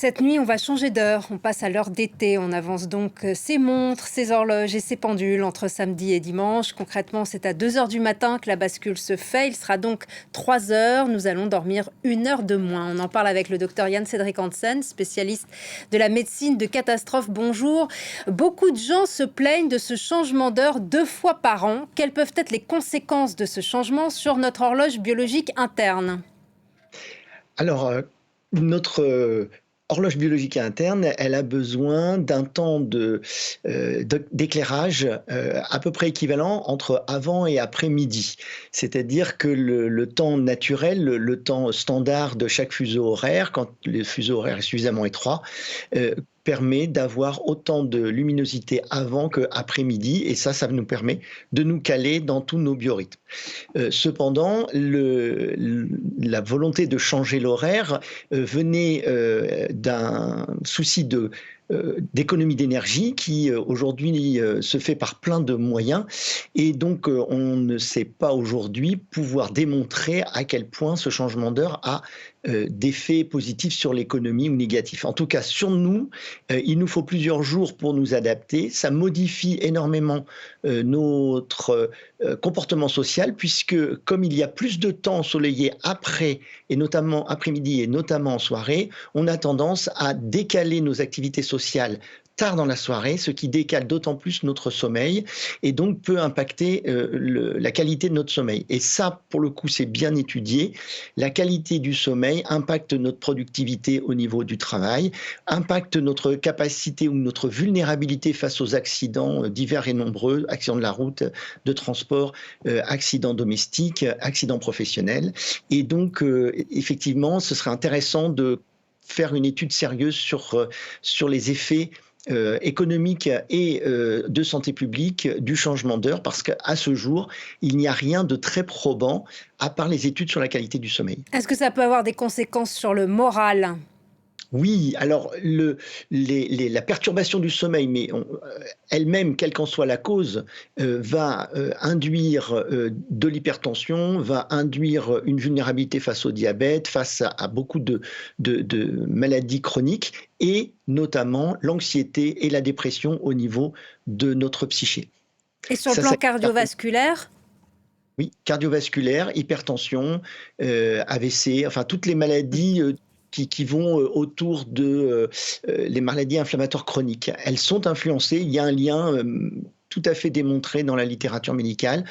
Cette nuit, on va changer d'heure. On passe à l'heure d'été. On avance donc ses montres, ses horloges et ses pendules entre samedi et dimanche. Concrètement, c'est à 2 heures du matin que la bascule se fait. Il sera donc 3 heures. Nous allons dormir 1 heure de moins. On en parle avec le docteur Jan-Cédric Hansen, spécialiste de la médecine de catastrophe. Bonjour. Beaucoup de gens se plaignent de ce changement d'heure 2 fois par an. Quelles peuvent être les conséquences de ce changement sur notre horloge biologique interne ? Alors, notre horloge biologique interne, elle a besoin d'un temps d'éclairage à peu près équivalent entre avant et après midi. C'est-à-dire que le temps naturel, le temps standard de chaque fuseau horaire, quand le fuseau horaire est suffisamment étroit, permet d'avoir autant de luminosité avant qu'après midi, et ça nous permet de nous caler dans tous nos biorhythmes. Cependant, la volonté de changer l'horaire venait d'un souci d'économie d'énergie qui aujourd'hui se fait par plein de moyens, et donc on ne sait pas aujourd'hui pouvoir démontrer à quel point ce changement d'heure a d'effets positifs sur l'économie ou négatifs. En tout cas, sur nous, il nous faut plusieurs jours pour nous adapter. Ça modifie énormément notre comportement social, puisque comme il y a plus de temps ensoleillé après, et notamment après-midi et notamment en soirée, on a tendance à décaler nos activités sociales tard dans la soirée, ce qui décale d'autant plus notre sommeil et donc peut impacter la qualité de notre sommeil. Et ça, pour le coup, c'est bien étudié. La qualité du sommeil impacte notre productivité au niveau du travail, impacte notre capacité ou notre vulnérabilité face aux accidents divers et nombreux, accidents de la route, de transport, accidents domestiques, accidents professionnels. Et donc, effectivement, ce serait intéressant de faire une étude sérieuse sur les effets économique et de santé publique du changement d'heure, parce qu'à ce jour, il n'y a rien de très probant à part les études sur la qualité du sommeil. Est-ce que ça peut avoir des conséquences sur le moral ? Oui, alors la perturbation du sommeil, mais elle-même, quelle qu'en soit la cause, va induire de l'hypertension, va induire une vulnérabilité face au diabète, face à beaucoup de maladies chroniques, et notamment l'anxiété et la dépression au niveau de notre psyché. Et sur le plan cardiovasculaire ? Oui, cardiovasculaire, hypertension, AVC, enfin toutes les maladies qui vont autour de les maladies inflammatoires chroniques. Elles sont influencées, il y a un lien tout à fait démontré dans la littérature médicale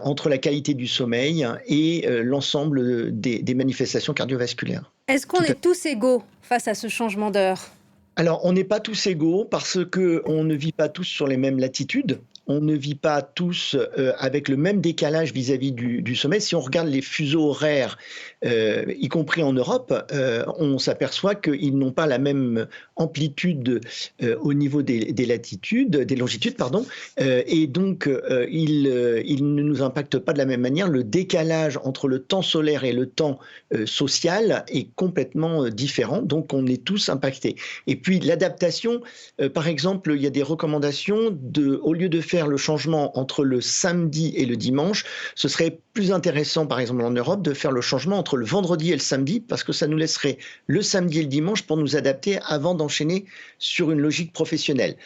entre la qualité du sommeil et l'ensemble des manifestations cardiovasculaires. Est-ce qu'on est tous égaux face à ce changement d'heure ? Alors, on n'est pas tous égaux parce qu'on ne vit pas tous sur les mêmes latitudes. On ne vit pas tous avec le même décalage vis-à-vis du sommeil. Si on regarde les fuseaux horaires, y compris en Europe, on s'aperçoit qu'ils n'ont pas la même amplitude au niveau des longitudes, pardon, et donc ils ne nous impactent pas de la même manière. Le décalage entre le temps solaire et le temps social est complètement différent, donc on est tous impactés. Et puis l'adaptation, par exemple, il y a des recommandations au lieu de faire le changement entre le samedi et le dimanche, ce serait plus intéressant, par exemple en Europe, de faire le changement entre le vendredi et le samedi, parce que ça nous laisserait le samedi et le dimanche pour nous adapter avant d'enchaîner sur une logique professionnelle.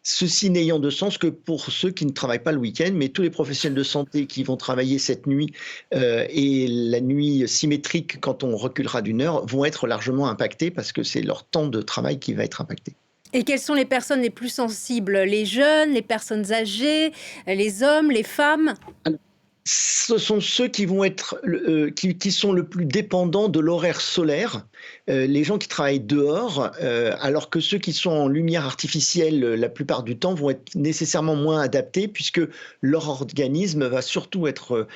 Ceci n'ayant de sens que pour ceux qui ne travaillent pas le week-end, mais tous les professionnels de santé qui vont travailler cette nuit et la nuit symétrique, quand on reculera d'1 heure, vont être largement impactés parce que c'est leur temps de travail qui va être impacté. Et quelles sont les personnes les plus sensibles ? Les jeunes, les personnes âgées, les hommes, les femmes ? Ce sont ceux qui vont être, qui sont le plus dépendants de l'horaire solaire, les gens qui travaillent dehors, alors que ceux qui sont en lumière artificielle la plupart du temps vont être nécessairement moins adaptés, puisque leur organisme va surtout être,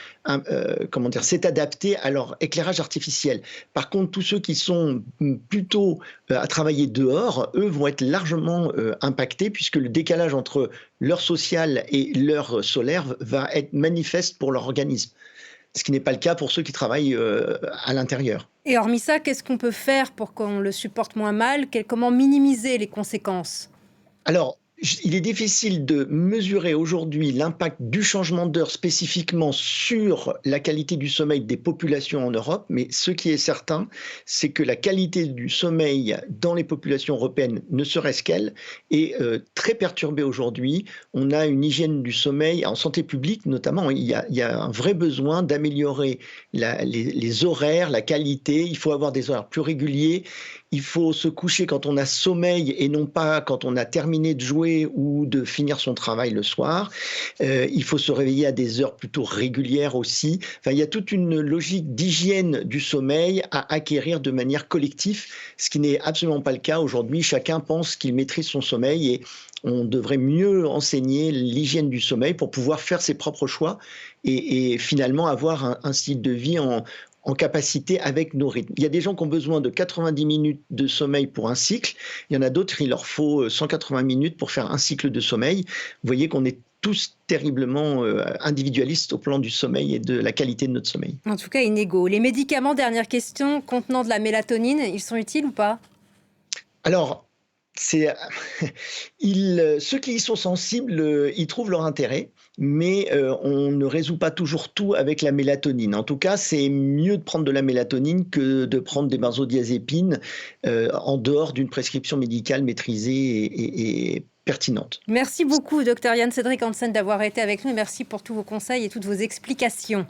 s'est adapté à leur éclairage artificiel. Par contre, tous ceux qui sont plutôt à travailler dehors, eux vont être largement impactés, puisque le décalage entre l'heure sociale et l'heure solaire va être manifeste pour leur organisme, ce qui n'est pas le cas pour ceux qui travaillent à l'intérieur. Et hormis ça, qu'est-ce qu'on peut faire pour qu'on le supporte moins mal ? Comment minimiser les conséquences ? Alors, Il est difficile de mesurer aujourd'hui l'impact du changement d'heure spécifiquement sur la qualité du sommeil des populations en Europe, mais ce qui est certain, c'est que la qualité du sommeil dans les populations européennes, ne serait-ce qu'elle, est très perturbée aujourd'hui. On a une hygiène du sommeil en santé publique notamment. Il y a un vrai besoin d'améliorer les horaires, la qualité. Il faut avoir des horaires plus réguliers. Il faut se coucher quand on a sommeil et non pas quand on a terminé de jouer ou de finir son travail le soir. Il faut se réveiller à des heures plutôt régulières aussi. Enfin, il y a toute une logique d'hygiène du sommeil à acquérir de manière collective, ce qui n'est absolument pas le cas aujourd'hui. Chacun pense qu'il maîtrise son sommeil et on devrait mieux enseigner l'hygiène du sommeil pour pouvoir faire ses propres choix et finalement avoir un style de vie en capacité avec nos rythmes. Il y a des gens qui ont besoin de 90 minutes de sommeil pour un cycle. Il y en a d'autres, il leur faut 180 minutes pour faire un cycle de sommeil. Vous voyez qu'on est tous terriblement individualistes au plan du sommeil et de la qualité de notre sommeil. En tout cas, inégaux. Les médicaments, dernière question, contenant de la mélatonine, ils sont utiles ou pas? Alors, c'est ceux qui y sont sensibles, y trouvent leur intérêt, mais on ne résout pas toujours tout avec la mélatonine. En tout cas, c'est mieux de prendre de la mélatonine que de prendre des benzodiazépines en dehors d'une prescription médicale maîtrisée et pertinente. Merci beaucoup, docteur Yann Cédric Hansen, d'avoir été avec nous et merci pour tous vos conseils et toutes vos explications.